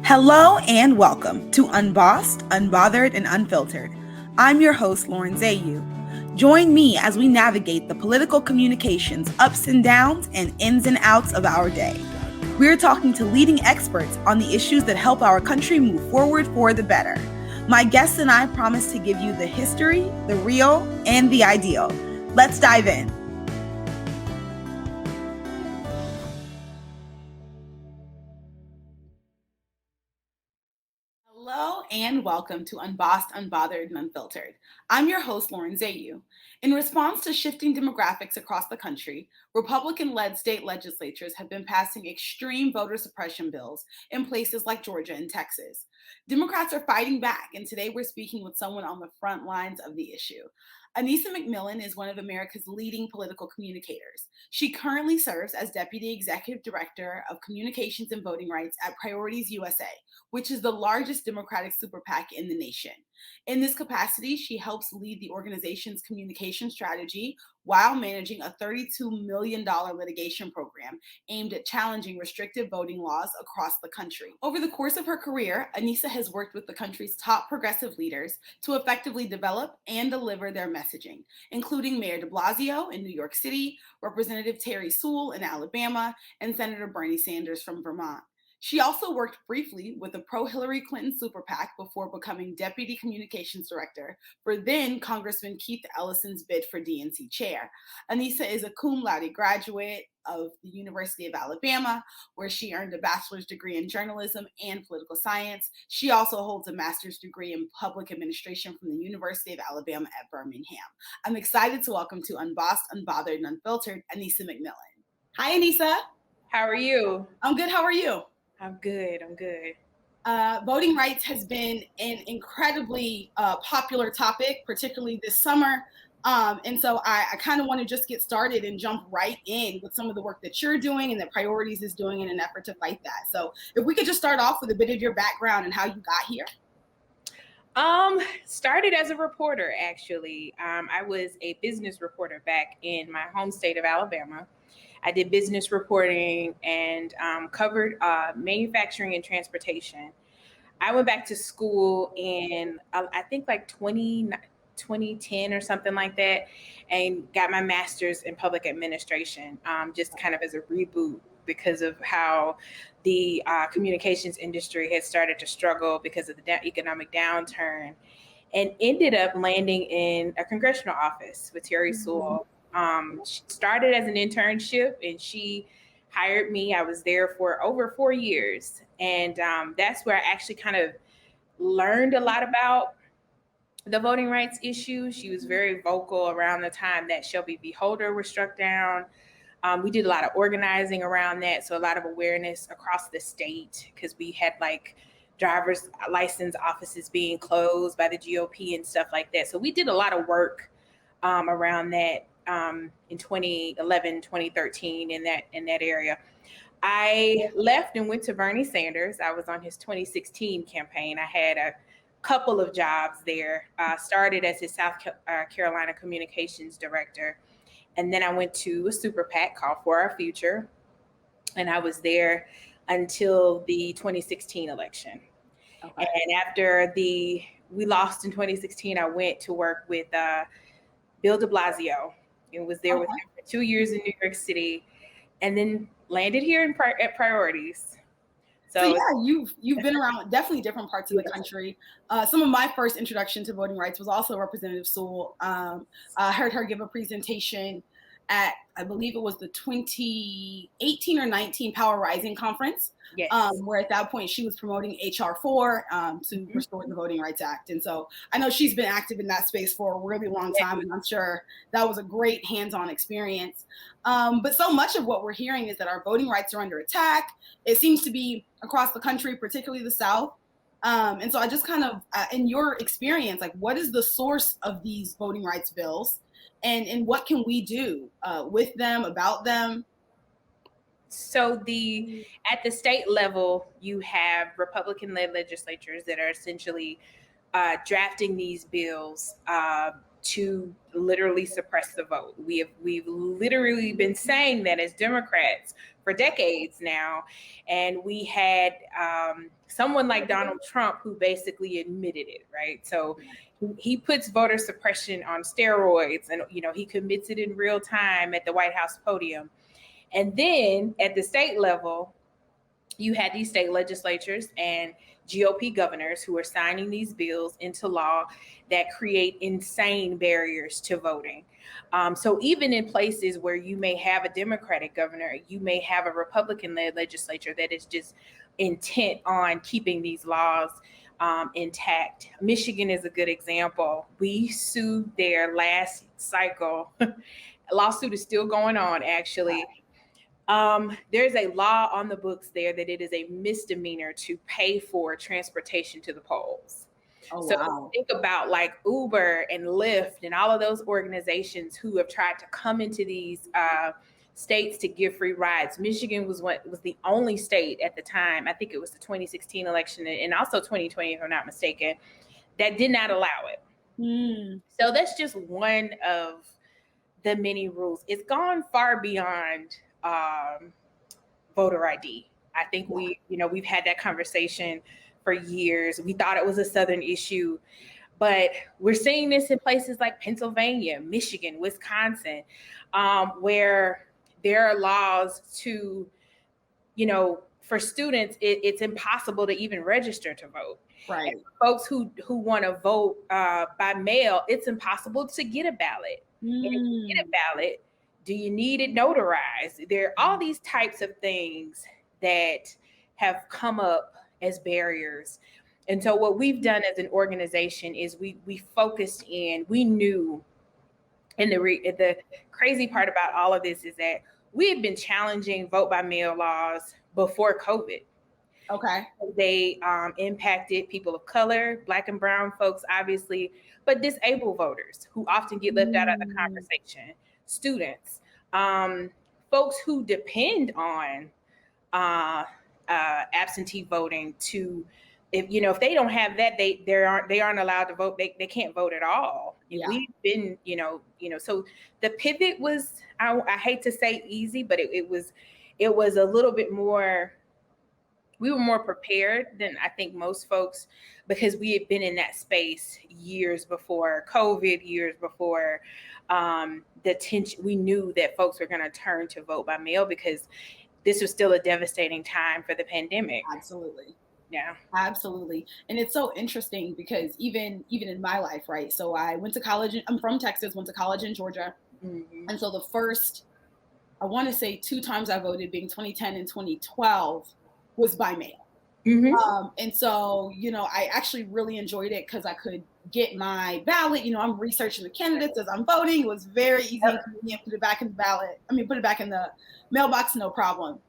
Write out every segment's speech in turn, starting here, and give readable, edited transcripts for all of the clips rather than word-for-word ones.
Hello and welcome to Unbossed, Unbothered, and Unfiltered. I'm your host, Lauren Zayu. Join me as we navigate the political communications ups and downs and ins and outs of our day. We're talking to leading experts on the issues that help our country move forward for the better. My guests and I promise to give you the history, the real, and the ideal. Let's dive in. Hello and welcome to Unbossed, Unbothered, and Unfiltered. I'm your host, Lauren Zayu. In response to shifting demographics across the country, Republican-led state legislatures have been passing extreme voter suppression bills in places like Georgia and Texas. Democrats are fighting back, and today we're speaking with someone on the front lines of the issue. Aneesa McMillan is one of America's leading political communicators. She currently serves as Deputy Executive Director of Communications and Voting Rights at Priorities USA, which is the largest Democratic Super PAC in the nation. In this capacity, she helps lead the organization's communication strategy while managing a $32 million litigation program aimed at challenging restrictive voting laws across the country. Over the course of her career, Aneesa has worked with the country's top progressive leaders to effectively develop and deliver their messaging, including Mayor DeBlasio in New York City, Representative Terri Sewell in Alabama, and Senator Bernie Sanders from Vermont. She also worked briefly with the pro-Hillary Clinton Super PAC before becoming Deputy Communications Director for then Congressman Keith Ellison's bid for DNC chair. Aneesa is a cum laude graduate of the University of Alabama, where she earned a bachelor's degree in journalism and political science. She also holds a master's degree in public administration from the University of Alabama at Birmingham. I'm excited to welcome to Unbossed, Unbothered, and Unfiltered, Aneesa McMillan. Hi, Aneesa. How are you? I'm good. How are you? I'm good. Voting rights has been an incredibly popular topic, particularly this summer. And so I kind of want to just get started and jump right in with some of the work that you're doing and that Priorities is doing in an effort to fight that. So if we could just start off with a bit of your background and how you got here. Started as a reporter, actually. I was a business reporter back in my home state of Alabama. I did business reporting and covered manufacturing and transportation. I went back to school in, I think like 2010 or something like that, and got my master's in public administration, just kind of as a reboot because of how the communications industry had started to struggle because of the economic downturn, and ended up landing in a congressional office with Terri Sewell. She started as an internship and she hired me. I was there for over 4 years. And that's where I actually kind of learned a lot about the voting rights issue. She was very vocal around the time that Shelby v. Holder was struck down. We did a lot of organizing around that. So a lot of awareness across the state because we had like driver's license offices being closed by the GOP and stuff like that. So we did a lot of work around that in 2011, 2013 in that area. I left and went to Bernie Sanders. I was on his 2016 campaign. I had a couple of jobs there. Started as his South Carolina communications director. And then I went to a super PAC called For Our Future. And I was there until the 2016 election. Okay. And after we lost in 2016, I went to work with Bill DeBlasio and was there with him for 2 years in New York City, and then landed here at Priorities. So yeah, you've been around definitely different parts of the country. Some of my first introduction to voting rights was also Representative Sewell. I heard her give a presentation at, I believe it was the 2018 or 19 Power Rising Conference, yes. Where at that point she was promoting HR 4 to restore the Voting Rights Act. And so I know she's been active in that space for a really long time, and I'm sure that was a great hands-on experience. But so much of what we're hearing is that our voting rights are under attack. It seems to be across the country, particularly the South. And so I just kind of, in your experience, like what is the source of these voting rights bills? And what can we do with them, about them? So at the state level, you have Republican-led legislatures that are essentially drafting these bills to literally suppress the vote. We've literally been saying that as Democrats for decades now, and we had someone like Donald Trump who basically admitted it, right? So he puts voter suppression on steroids, and he commits it in real time at the White House podium. And then at the state level, you had these state legislatures and GOP governors who are signing these bills into law that create insane barriers to voting. So even in places where you may have a Democratic governor, you may have a Republican-led legislature that is just intent on keeping these laws intact. Michigan is a good example. We sued their last cycle. A lawsuit is still going on, actually. There's a law on the books there that it is a misdemeanor to pay for transportation to the polls. Oh, so wow. Think about like Uber and Lyft and all of those organizations who have tried to come into these states to give free rides. Michigan was the only state at the time, I think it was the 2016 election and also 2020, if I'm not mistaken, that did not allow it. So that's just one of the many rules. It's gone far beyond voter ID. I think we've had that conversation for years. We thought it was a Southern issue, but we're seeing this in places like Pennsylvania, Michigan, Wisconsin, where there are laws to, for students, it's impossible to even register to vote. Right. And for folks who want to vote by mail, it's impossible to get a ballot. And if you get a ballot, do you need it notarized? There are all these types of things that have come up as barriers. And so what we've done as an organization is we focused in, we knew, and the crazy part about all of this is that we had been challenging vote by mail laws before COVID. Okay. They impacted people of color, Black and brown folks, obviously, but disabled voters who often get left out of the conversation, students, folks who depend on absentee voting to, if they don't have that, they aren't allowed to vote. They can't vote at all. Yeah. We've been, so the pivot was, I hate to say easy, but it was a little bit more. We were more prepared than I think most folks, because we had been in that space years before COVID, years before the tension. We knew that folks were going to turn to vote by mail because this was still a devastating time for the pandemic. Absolutely. Yeah, absolutely. And it's so interesting because even in my life, right? So I went to college. I'm from Texas, went to college in Georgia. Mm-hmm. And so the first, I want to say 2 times I voted, being 2010 and 2012, was by mail. Mm-hmm. And so, I actually really enjoyed it because I could get my ballot. I'm researching the candidates as I'm voting. It was very easy and convenient. Put it back in the ballot. Put it back in the mailbox, no problem.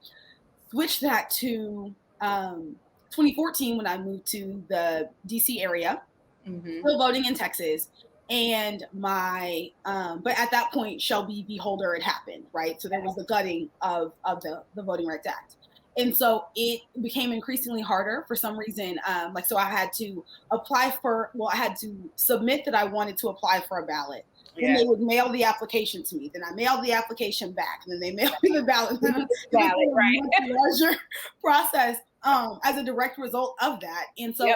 Switched that to 2014 when I moved to the DC area, still voting in Texas. And my, but at that point, Shelby v. Holder had happened, right? So there was the gutting of the Voting Rights Act. And so it became increasingly harder for some reason. So I had to I had to submit that I wanted to apply for a ballot. Then they would mail the application to me. Then I mailed the application back. And then they mailed me the ballot. Right. Larger process as a direct result of that. And so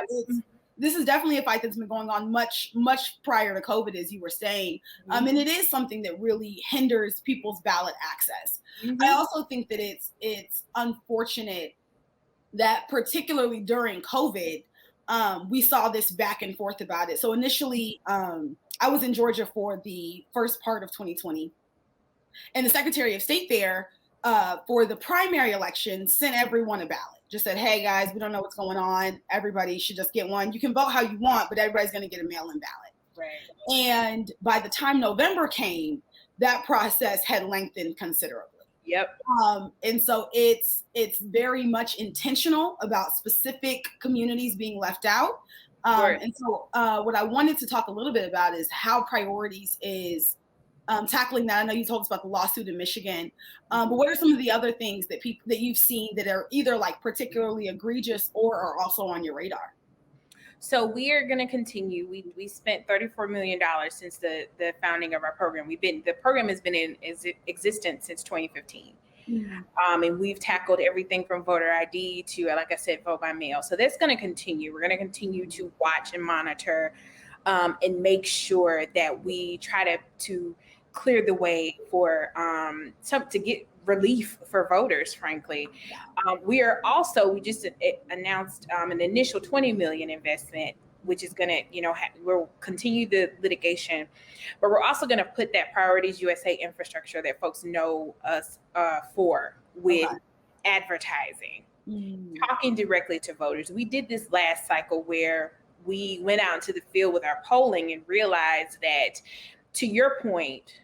this is definitely a fight that's been going on much, much prior to COVID, as you were saying. And it is something that really hinders people's ballot access. I also think that it's unfortunate that particularly during COVID, we saw this back and forth about it. So initially, I was in Georgia for the first part of 2020. And the Secretary of State there for the primary election sent everyone a ballot. Just said, hey, guys, we don't know what's going on. Everybody should just get one. You can vote how you want, but everybody's going to get a mail-in ballot. Right. And by the time November came, that process had lengthened considerably. Yep. And so it's very much intentional about specific communities being left out. And so what I wanted to talk a little bit about is how priorities is tackling that. I know you told us about the lawsuit in Michigan, but what are some of the other things that you've seen that are either like particularly egregious or are also on your radar? So we are going to continue. We spent $34 million since the founding of our program. The program has been in existence since 2015. And we've tackled everything from voter ID to, like I said, vote by mail. So that's going to continue. We're going to continue to watch and monitor and make sure that we try to clear the way for to get relief for voters, frankly. We just announced an initial $20 million investment, which is going to, we'll continue the litigation, but we're also going to put that Priorities USA infrastructure that folks know us for with advertising, talking directly to voters. We did this last cycle where we went out into the field with our polling and realized that, to your point,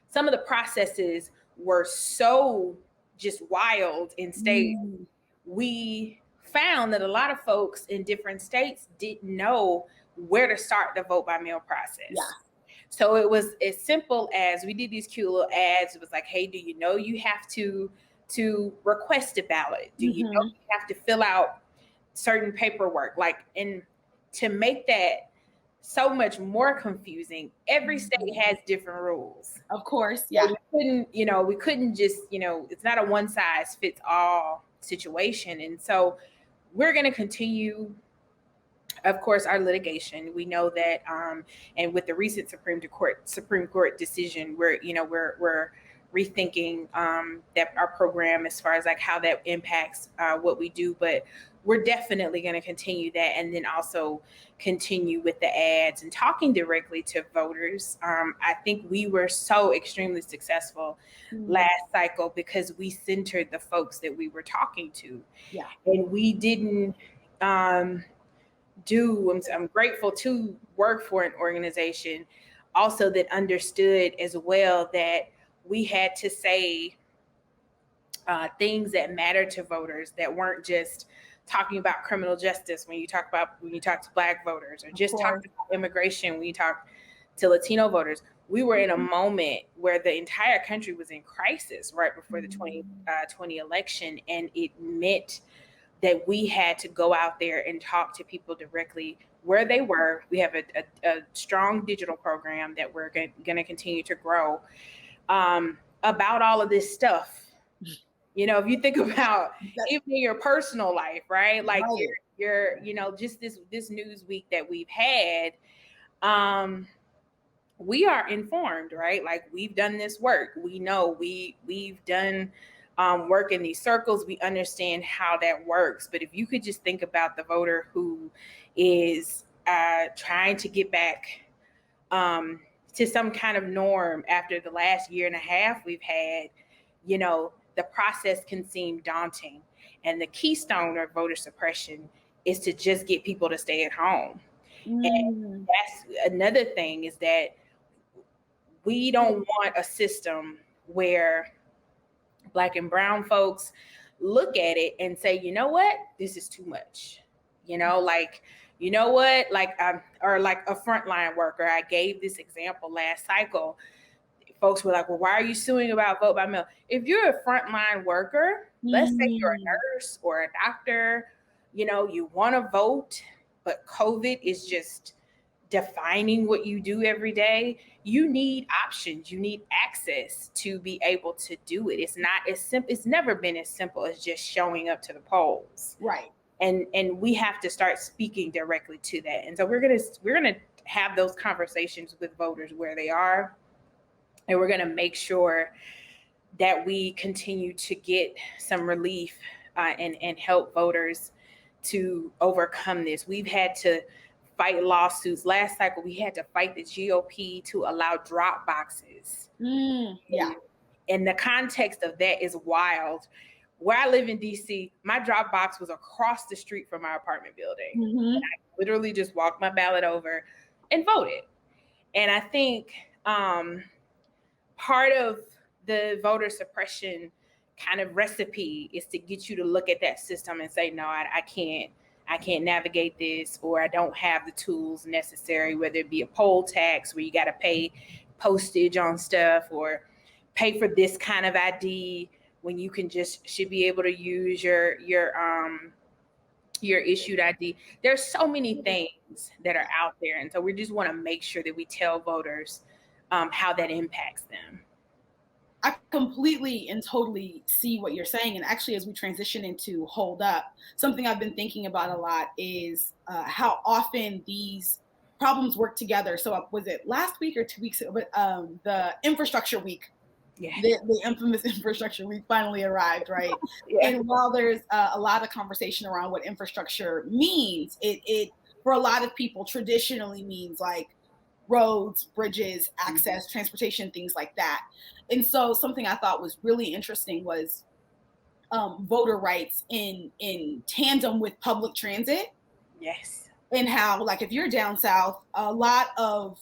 some of the processes were so just wild in states. We found that a lot of folks in different states didn't know where to start the vote by mail process. Yeah. So it was as simple as, we did these cute little ads. It was like, hey, do you know you have to request a ballot? Do you know you have to fill out certain paperwork? And to make that so much more confusing, every state has different rules. Of course, yeah. So we couldn't just, it's not a one size fits all situation. And so we're going to continue, of course, our litigation. We know that, and with the recent Supreme Court decision, we're rethinking that our program as far as like how that impacts what we do. But we're definitely going to continue that, and then also continue with the ads and talking directly to voters. I think we were so extremely successful last cycle because we centered the folks that we were talking to. Yeah. And we didn't I'm grateful to work for an organization also that understood as well that we had to say things that matter to voters, that weren't just talking about criminal justice when you talk to Black voters, or just talking about immigration when you talk to Latino voters. We were in a moment where the entire country was in crisis right before the 2020 election, and it meant that we had to go out there and talk to people directly where they were. We have a strong digital program that we're going to continue to grow about all of this stuff. If you think about even in your personal life, right? Like you're just this news week that we've had, we are informed, right? Like, we've done this work. We know we've done work in these circles. We understand how that works. But if you could just think about the voter who is trying to get back to some kind of norm after the last year and a half we've had, the process can seem daunting. And the keystone of voter suppression is to just get people to stay at home. And that's another thing, is that we don't want a system where Black and brown folks look at it and say, you know what, this is too much. Or like a frontline worker. I gave this example last cycle. Folks were like, well, why are you suing about vote by mail? If you're a frontline worker, let's say you're a nurse or a doctor, you want to vote, but COVID is just defining what you do every day. You need options. You need access to be able to do it. It's not as simple. It's never been as simple as just showing up to the polls. Right. And we have to start speaking directly to that. And so we're gonna have those conversations with voters where they are. And we're going to make sure that we continue to get some relief and help voters to overcome this. We've had to fight lawsuits. Last cycle, we had to fight the GOP to allow drop boxes. Yeah. And the context of that is wild. Where I live in DC, my drop box was across the street from my apartment building. And I literally just walked my ballot over and voted. And I think part of the voter suppression kind of recipe is to get you to look at that system and say, no, I can't navigate this, or I don't have the tools necessary, whether it be a poll tax where you got to pay postage on stuff, or pay for this kind of ID when you should be able to use your your issued ID. There's so many things that are out there. And so we just want to make sure that we tell voters how that impacts them. I completely and totally see what you're saying. And actually, as we transition into Hold Up, something I've been thinking about a lot is how often these problems work together. So was it last week or 2 weeks ago? But the infrastructure week, the infamous infrastructure week finally arrived, right? Yeah. And while there's a lot of conversation around what infrastructure means, it for a lot of people traditionally means like roads, bridges, access, transportation, things like that. And so something I thought was really interesting was voter rights in tandem with public transit. Yes. And how, like, if you're down south, a lot of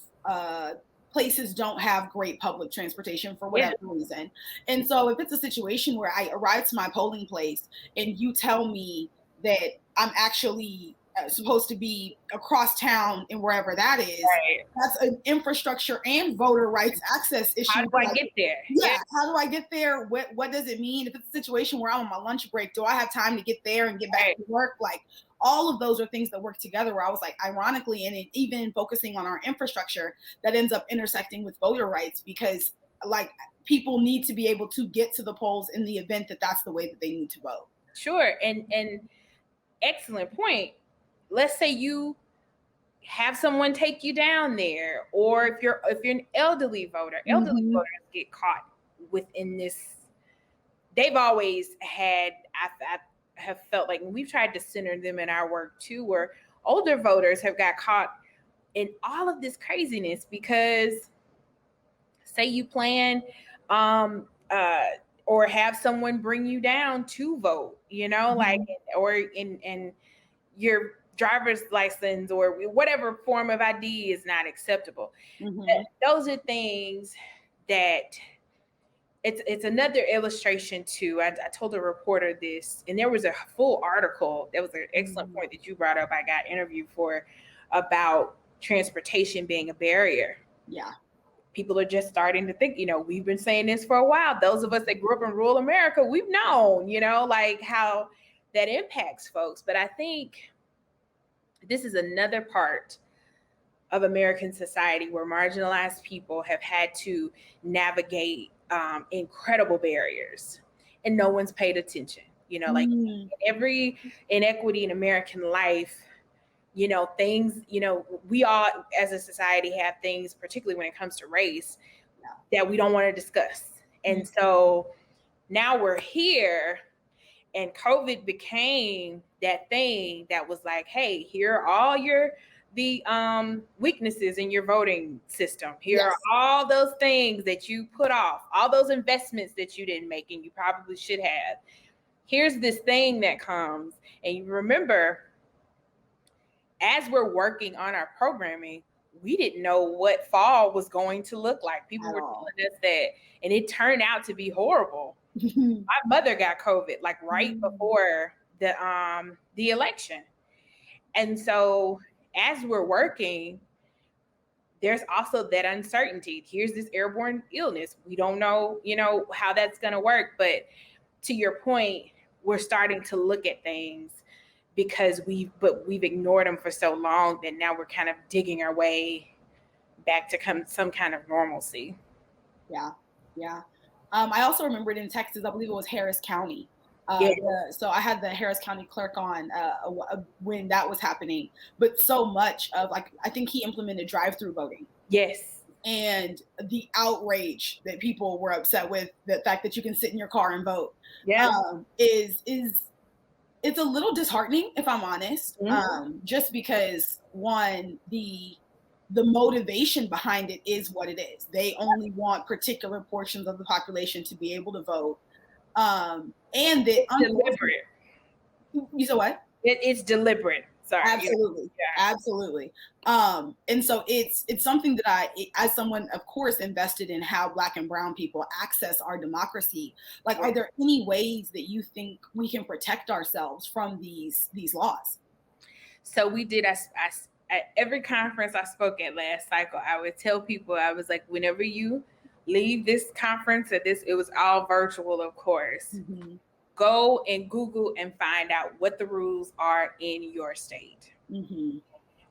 places don't have great public transportation for whatever reason. And so if it's a situation where I arrive to my polling place and you tell me that I'm actually supposed to be across town and wherever that is, that's an infrastructure and voter rights access issue. How do I get there? Yeah, how do I get there? What does it mean? If it's a situation where I'm on my lunch break, do I have time to get there and get back to work? Like, all of those are things that work together, where I was like, ironically, and even focusing on our infrastructure, that ends up intersecting with voter rights, because like people need to be able to get to the polls in the event that that's the way that they need to vote. Sure. And excellent point. Let's say you have someone take you down there, or if you're an elderly voter, elderly voters get caught within this. They've always had, I have felt like, and we've tried to center them in our work too, where older voters have got caught in all of this craziness because say you plan or have someone bring you down to vote, like, or in your driver's license or whatever form of ID is not acceptable. Those are things that it's another illustration too. I told a reporter this, and there was a full article. That was an excellent point that you brought up. I got interviewed for about transportation being a barrier. Yeah. People are just starting to think, we've been saying this for a while. Those of us that grew up in rural America, we've known, like how that impacts folks. But I think this is another part of American society where marginalized people have had to navigate incredible barriers, and no one's paid attention. Like every inequity in American life, things, we all as a society have things, particularly when it comes to race, that we don't want to discuss. And so now we're here, and COVID became that thing that was like, hey, here are all the weaknesses in your voting system. Here are all those things that you put off, all those investments that you didn't make and you probably should have. Here's this thing that comes. And you remember, as we're working on our programming, we didn't know what fall was going to look like. People were telling us that, and it turned out to be horrible. My mother got COVID like right before the election. And so as we're working, there's also that uncertainty. Here's this airborne illness. We don't know, how that's going to work. But to your point, we're starting to look at things because we've ignored them for so long that now we're kind of digging our way back to some kind of normalcy. Yeah. I also remembered in Texas, I believe it was Harris County. So I had the Harris County clerk on when that was happening, but so much of, like, I think he implemented drive-through voting. Yes. And the outrage that people were upset with, the fact that you can sit in your car and vote, is it's a little disheartening, if I'm honest, just because, one, the motivation behind it is what it is. They only want particular portions of the population to be able to vote. And that deliberate. You said what? It's deliberate. Sorry. Absolutely. Absolutely. And so it's something that I, as someone, of course, invested in how Black and brown people access our democracy, like, are there any ways that you think we can protect ourselves from these laws? So we did, at every conference I spoke at last cycle, I would tell people, I was like, whenever you leave this conference, it was all virtual, of course. go and Google and find out what the rules are in your state.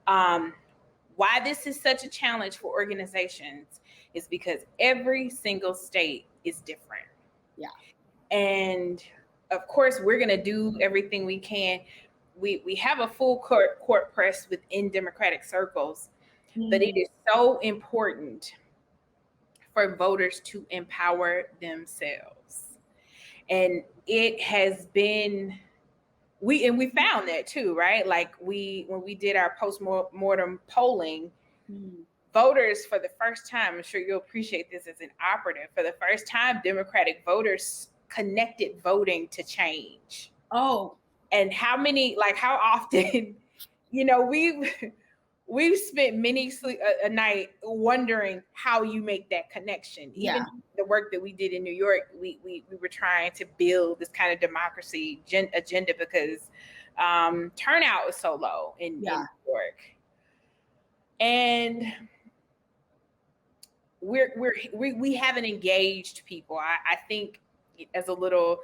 Why this is such a challenge for organizations is because every single state is different. Yeah. And of course, we're going to do everything we can. We have a full court press within Democratic circles, but it is so important for voters to empower themselves. And it has been, we found that too, right? Like when we did our post-mortem polling, voters for the first time, I'm sure you'll appreciate this as an operative, for the first time, Democratic voters connected voting to change. Oh. And how often, we've spent many a night wondering how you make that connection. Even the work that we did in New York, we were trying to build this kind of democracy agenda because turnout was so low in New York. And we haven't engaged people. I think, as a little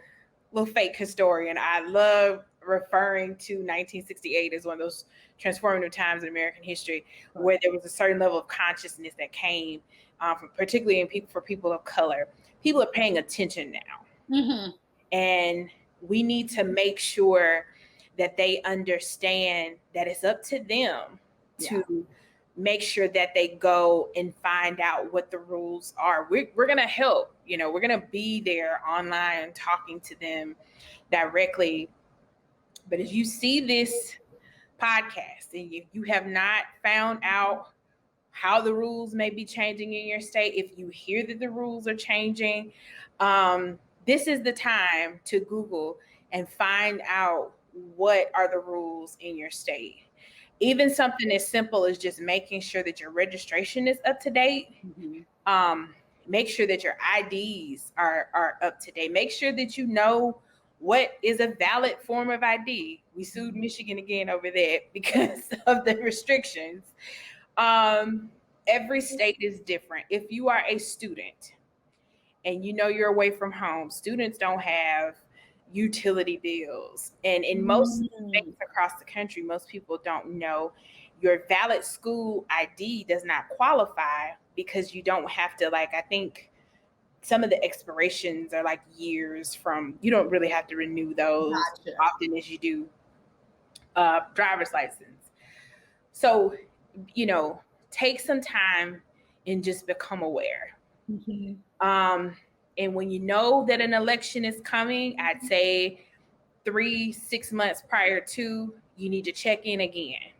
fake historian, I love referring to 1968 as one of those transformative times in American history where there was a certain level of consciousness that came, particularly for people of color. People are paying attention now. And we need to make sure that they understand that it's up to them to make sure that they go and find out what the rules are. We're going to help, we're going to be there online talking to them directly. But if you see this podcast and you have not found out how the rules may be changing in your state, if you hear that the rules are changing, this is the time to Google and find out what are the rules in your state. Even something as simple as just making sure that your registration is up to date. Make sure that your IDs are up to date. Make sure that you know what is a valid form of ID. We sued Michigan again over that because of the restrictions. Every state is different. If you are a student and you're away from home, students don't have utility bills. And in most states across the country, most people don't know your valid school ID does not qualify because you don't have to, I think some of the expirations are years from, you don't really have to renew those often as you do driver's license. So, take some time and just become aware. And when you know that an election is coming, I'd say 3-6 months prior to, you need to check in again.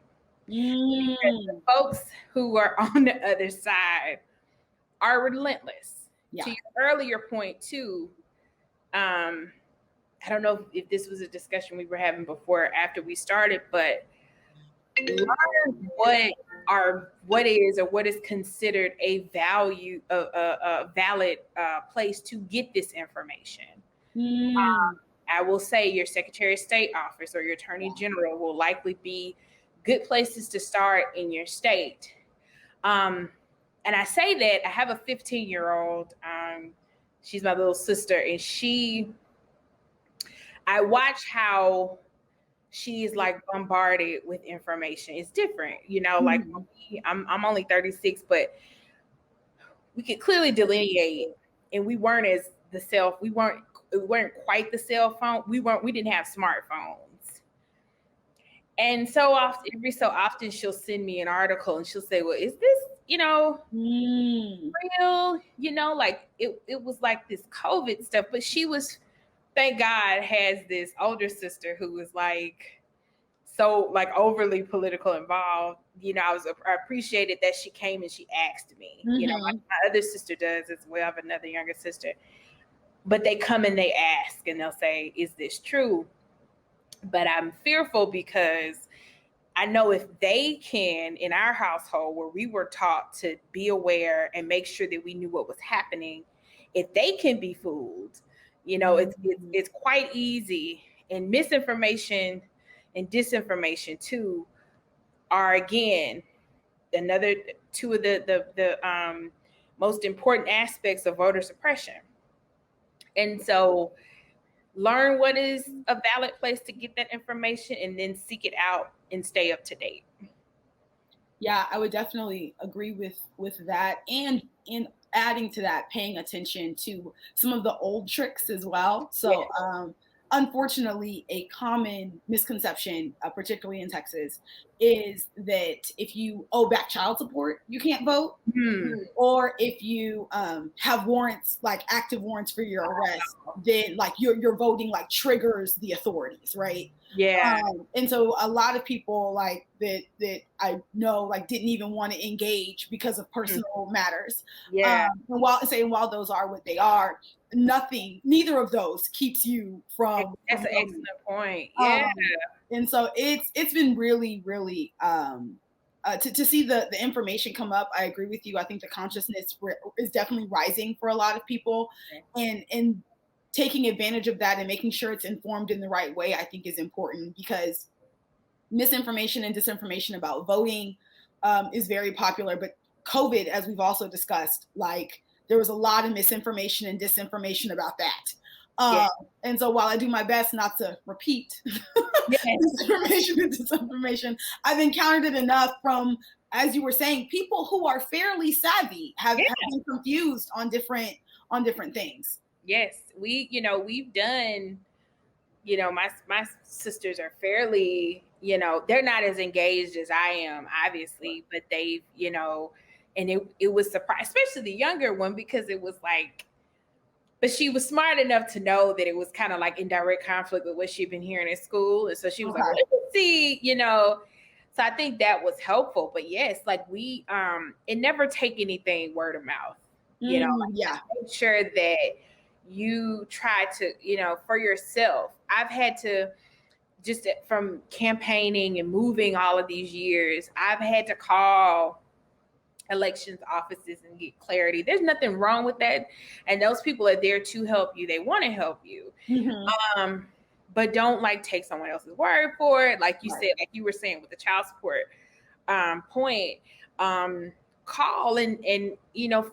Because the folks who are on the other side are relentless. To your earlier point too, I don't know if this was a discussion we were having before or after we started, but learn what is considered a valid place to get this information. I will say your Secretary of State office or your Attorney General will likely be good places to start in your state. And I say that I have a 15-year-old. She's my little sister, and I watch how she's bombarded with information. It's different, I'm only 36, but we could clearly delineate, and we weren't quite the cell phone. We didn't have smartphones. And every so often she'll send me an article and she'll say, well, is this, real? It was this COVID stuff, but she was, thank God, has this older sister who was so overly political involved. I appreciated that she came and she asked me. My other sister does as well. I have another younger sister, but they come and they ask and they'll say, is this true? But I'm fearful because I know if they can, in our household where we were taught to be aware and make sure that we knew what was happening, if they can be fooled, it's quite easy. And misinformation and disinformation too are, again, another two of the most important aspects of voter suppression. And so learn what is a valid place to get that information, and then seek it out and stay up to date. Yeah, I would definitely agree with that, and in adding to that, paying attention to some of the old tricks as well. So, unfortunately, a common misconception, particularly in Texas, is that if you owe back child support, you can't vote, or if you have warrants, like active warrants for your arrest, then like your voting like triggers the authorities, right? Yeah. And so a lot of people like that I know like didn't even want to engage because of personal matters. Yeah. And while those are what they are, neither of those keeps you from. That's an excellent point. Yeah. And so it's been really, really to see the information come up. I agree with you. I think the consciousness is definitely rising for a lot of people, and taking advantage of that and making sure it's informed in the right way, I think is important, because misinformation and disinformation about voting is very popular. But COVID, as we've also discussed, like there was a lot of misinformation and disinformation about that. And so while I do my best not to repeat misinformation and disinformation, I've encountered it enough from, as you were saying, people who are fairly savvy have been confused on different things. Yes, we've done, my sisters are fairly, they're not as engaged as I am, obviously, but they've, and it was surprising, especially the younger one, because it was like, but she was smart enough to know that it was kind of like in direct conflict with what she'd been hearing at school. And so she was like, let me see, so I think that was helpful. But yes, like and never take anything word of mouth, make sure that you try to, for yourself. I've had to, just from campaigning and moving all of these years, I've had to call elections offices and get clarity. There's nothing wrong with that. And those people are there to help you. They want to help you. But don't like take someone else's word for it. Like you said, like you were saying with the child support point, call and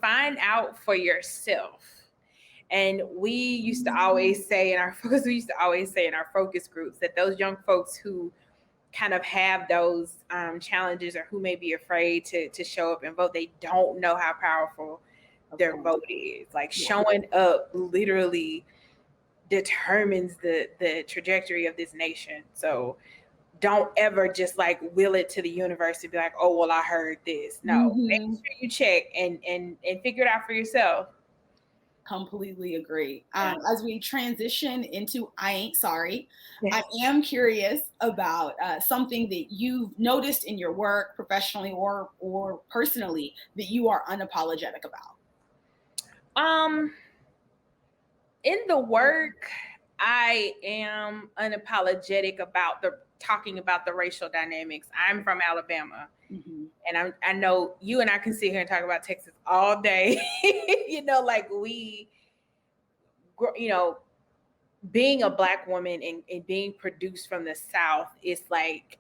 find out for yourself. And we used to always say in our focus groups that those young folks who kind of have those challenges, or who may be afraid to show up and vote, they don't know how powerful their vote is. Like showing up literally determines the trajectory of this nation. So don't ever just like will it to the universe and be like, oh, well, I heard this. No, make sure you check and figure it out for yourself. Completely agree. As we transition into I Ain't Sorry, I am curious about something that you've noticed in your work, professionally or personally, that you are unapologetic about. In the work, I am unapologetic about talking about the racial dynamics. I'm from Alabama. And I know you and I can sit here and talk about Texas all day. Like being a Black woman and being produced from the South is like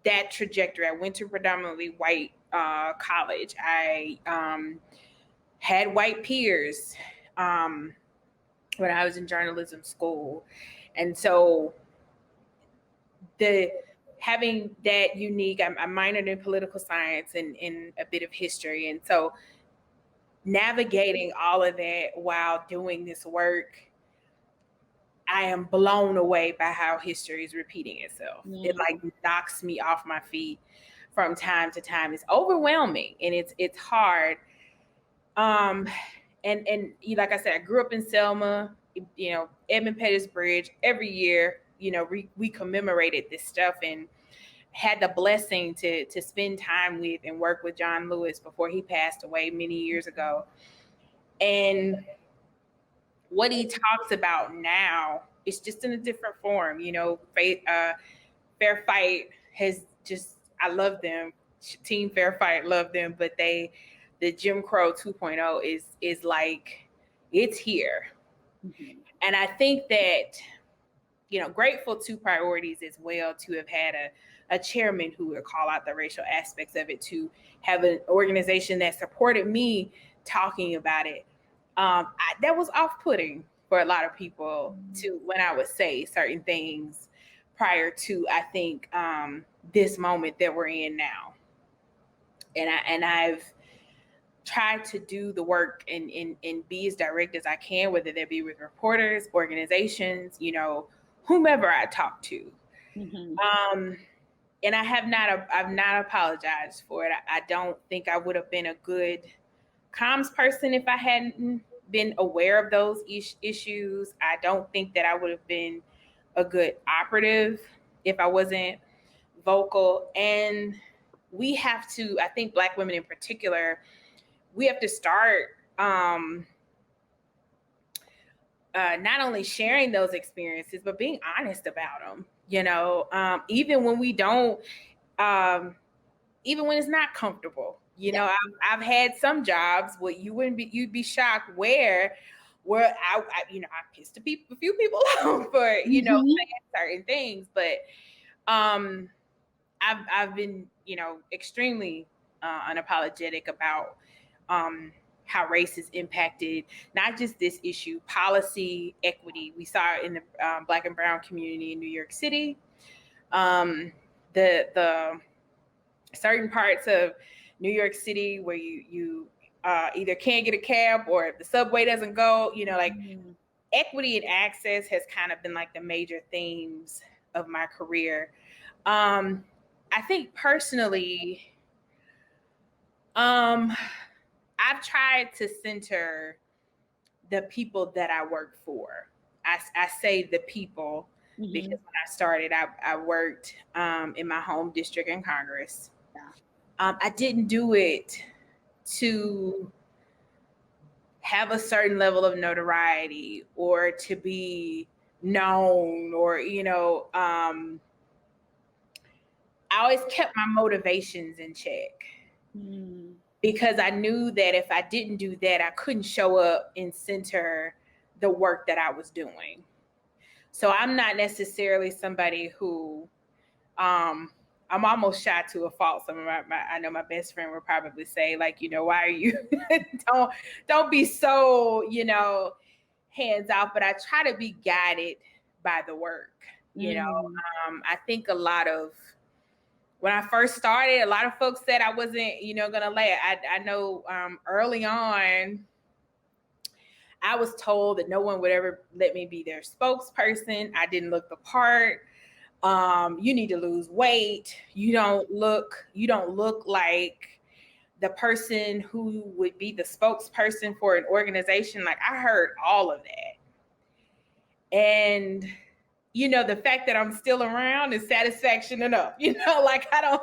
that trajectory. I went to predominantly white college. I had white peers when I was in journalism school. And so having that unique, I minored in political science and in a bit of history. And so navigating all of that while doing this work, I am blown away by how history is repeating itself. It like knocks me off my feet from time to time. It's overwhelming and it's hard. And like I said, I grew up in Selma, Edmund Pettus Bridge. Every year, we commemorated this stuff and had the blessing to spend time with and work with John Lewis before he passed away many years ago. And what he talks about now is just in a different form. Fair Fight has just, I love them. Team Fair Fight, love them. But the Jim Crow 2.0 is like, it's here. And I think that, grateful to priorities as well, to have had a chairman who would call out the racial aspects of it, to have an organization that supported me talking about it. That was off-putting for a lot of people to, when I would say certain things prior to, I think, this moment that we're in now. And I've tried to do the work and be as direct as I can, whether that be with reporters, organizations, whomever I talk to. Mm-hmm. And I've not apologized for it. I don't think I would have been a good comms person if I hadn't been aware of those issues. I don't think that I would have been a good operative if I wasn't vocal. And we have to, I think Black women in particular, we have to start not only sharing those experiences, but being honest about them, even when we don't, even when it's not comfortable. I've had some jobs where you'd be shocked where I pissed a few people off for, saying certain things, but I've been, extremely unapologetic about how race has impacted not just this issue, policy, equity. We saw it in the Black and brown community in New York City. The certain parts of New York City where you either can't get a cab or if the subway doesn't go, equity and access has kind of been like the major themes of my career. I think personally, I've tried to center the people that I work for. I say the people because when I started, I worked in my home district in Congress. I didn't do it to have a certain level of notoriety or to be known or, I always kept my motivations in check. Because I knew that if I didn't do that, I couldn't show up and center the work that I was doing. So I'm not necessarily somebody who, I'm almost shy to a fault. Some of I know my best friend would probably say, like, why are you, don't be so, hands off, but I try to be guided by the work. I think when I first started, a lot of folks said I wasn't, gonna last. I know early on, I was told that no one would ever let me be their spokesperson. I didn't look the part. You need to lose weight. You don't look like the person who would be the spokesperson for an organization. Like, I heard all of that. And the fact that I'm still around is satisfaction enough. Like, I don't,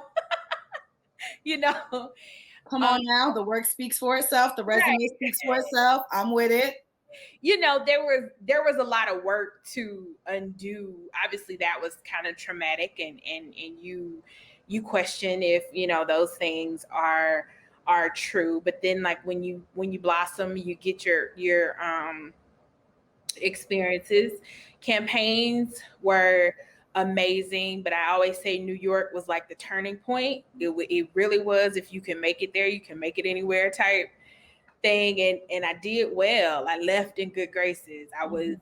Come on now, the work speaks for itself. The resume speaks for itself. I'm with it. There was a lot of work to undo. Obviously, that was kind of traumatic, and you question if those things are true. But then, like, when you blossom, you get your experiences. Campaigns were amazing, but I always say New York was like the turning point. It really was. If you can make it there, you can make it anywhere type thing. And I did well. I left in good graces. I was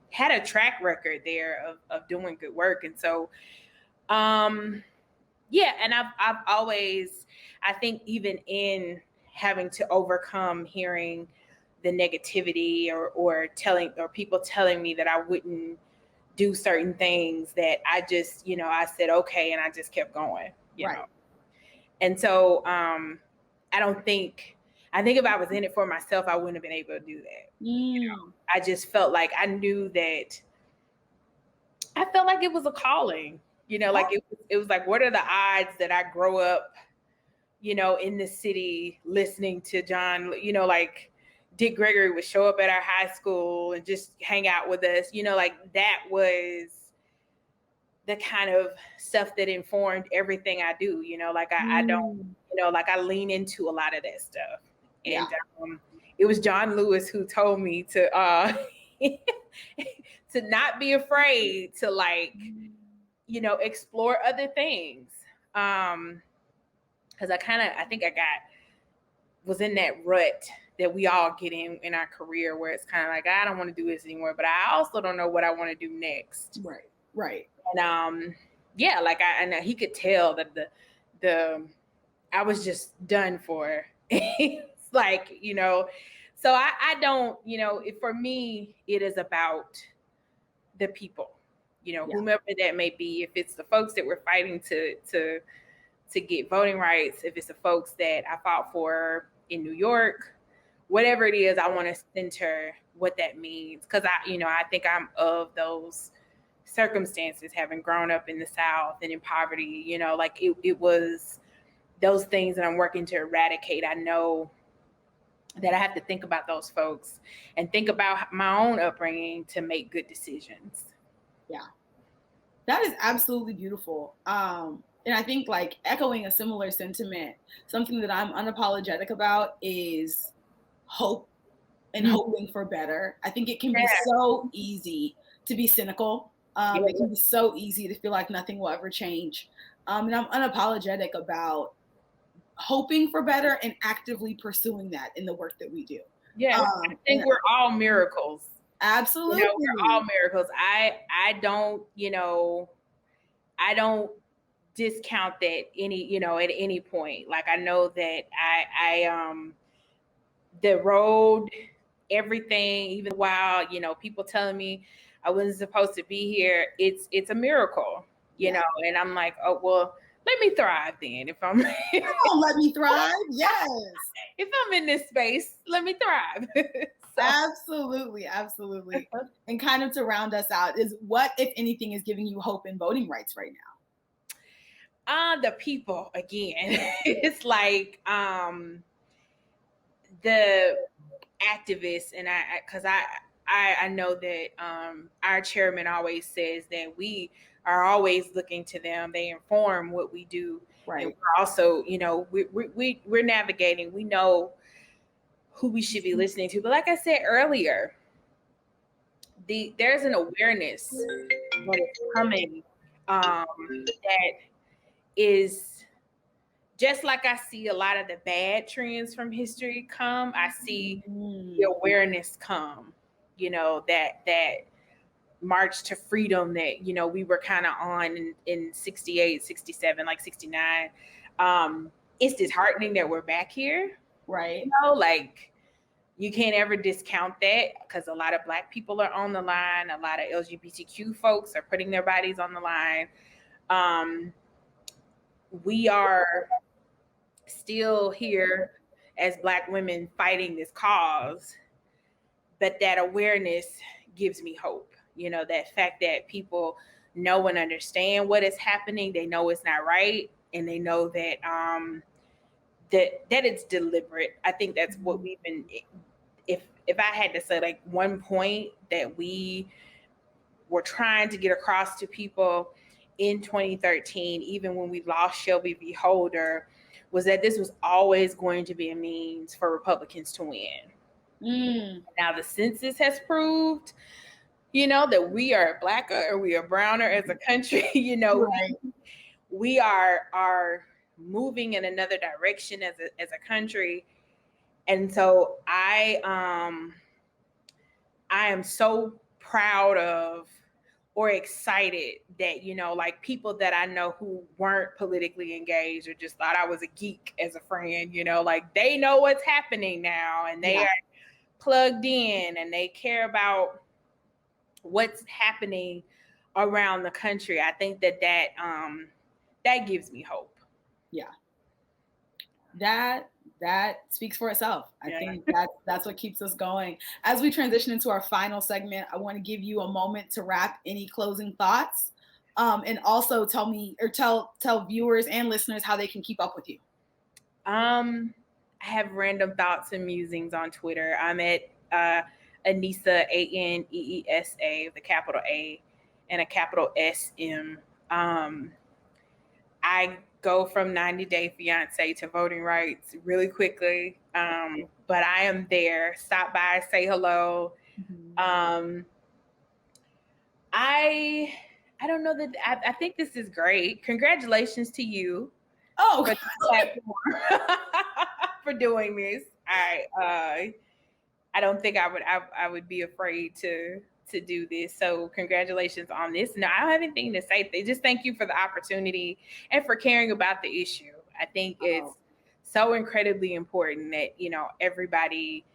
had a track record there of doing good work. And so and I've always, I think, even in having to overcome hearing the negativity or people telling me that I wouldn't do certain things, that I just, I said, okay. And I just kept going, you know? And so I think if I was in it for myself, I wouldn't have been able to do that. I just felt like I knew that I felt like it was a calling, like it was like, what are the odds that I grow up, in the city listening to John, like Dick Gregory would show up at our high school and just hang out with us, like that was the kind of stuff that informed everything I do, like I don't, like I lean into a lot of that stuff. And it was John Lewis who told me to to not be afraid to, like, explore other things. Because I think I was in that rut that we all get in our career where it's kind of like, I don't want to do this anymore, but I also don't know what I want to do next. Right. And yeah, like and he could tell that the I was just done for. It's like, so I don't, for me, it is about the people, whomever that may be. If it's the folks that we're fighting to get voting rights, if it's the folks that I fought for in New York, whatever it is, I want to center what that means. Because I think I'm of those circumstances, having grown up in the South and in poverty, like it was those things that I'm working to eradicate. I know that I have to think about those folks and think about my own upbringing to make good decisions. Yeah, that is absolutely beautiful. And I think, like, echoing a similar sentiment, something that I'm unapologetic about is hope and hoping for better. I think it can be so easy to be cynical. It can be so easy to feel like nothing will ever change. And I'm unapologetic about hoping for better and actively pursuing that in the work that we do. Yeah, I think we're all miracles. Absolutely. We're all miracles. I don't, I don't discount that at any point. Like, I know that I the road, everything, even while, people telling me I wasn't supposed to be here, it's a miracle, and I'm like, oh, well, let me thrive then. If I'm let me thrive. Yes. If I'm in this space, let me thrive. Absolutely. And kind of to round us out, is what, if anything, is giving you hope in voting rights right now? The people again. It's like the activists, and I know that our chairman always says that we are always looking to them. They inform what we do. Right. And we're also, we're navigating. We know who we should be listening to. But like I said earlier, there's an awareness that is coming that is just like I see a lot of the bad trends from history come. I see the awareness come, that march to freedom that, we were kind of on in 68, 67, like 69. It's disheartening that we're back here. Right. Like, you can't ever discount that, because a lot of Black people are on the line. A lot of LGBTQ folks are putting their bodies on the line. We are still here as Black women fighting this cause, but that awareness gives me hope. That fact that people know and understand what is happening, they know it's not right, and they know that that it's deliberate. I think that's what we've been. If I had to say, like, one point that we were trying to get across to people in 2013, even when we lost Shelby v. Holder, was that this was always going to be a means for Republicans to win. Now the census has proved, that we are Blacker or we are browner as a country. Right. We are moving in another direction as a country. And so I am so proud of, or excited that, like, people that I know who weren't politically engaged or just thought I was a geek as a friend, like, they know what's happening now, and they are plugged in, and they care about what's happening around the country. I think that gives me hope. Yeah. That speaks for itself. I think that's what keeps us going. As we transition into our final segment, I want to give you a moment to wrap any closing thoughts, and also tell me, or tell viewers and listeners how they can keep up with you. I have random thoughts and musings on Twitter. I'm at Aneesa, Aneesa, with a capital A and a capital SM. I go from 90 Day Fiance to voting rights really quickly. But I am there. Stop by, say hello. I don't know that I think this is great. Congratulations to you. Oh, for for doing this. I don't think I would be afraid to do this. So congratulations on this. No, I don't have anything to say. They just thank you for the opportunity and for caring about the issue. I think it's so incredibly important that, you know, everybody,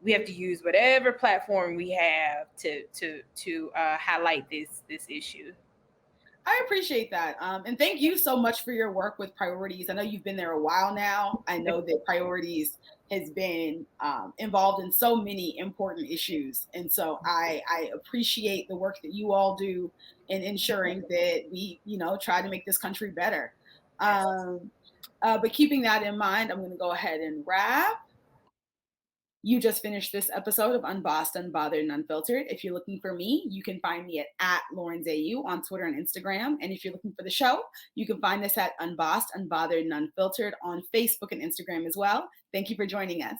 we have to use whatever platform we have to highlight this issue. I appreciate that. And thank you so much for your work with Priorities. I know you've been there a while now. I know that Priorities has been involved in so many important issues. And so I appreciate the work that you all do in ensuring that we, you know, try to make this country better. But keeping that in mind, I'm going to go ahead and wrap. You just finished this episode of Unbossed, Unbothered, and Unfiltered. If you're looking for me, you can find me at @LaurenZayu on Twitter and Instagram. And if you're looking for the show, you can find us at Unbossed, Unbothered, and Unfiltered on Facebook and Instagram as well. Thank you for joining us.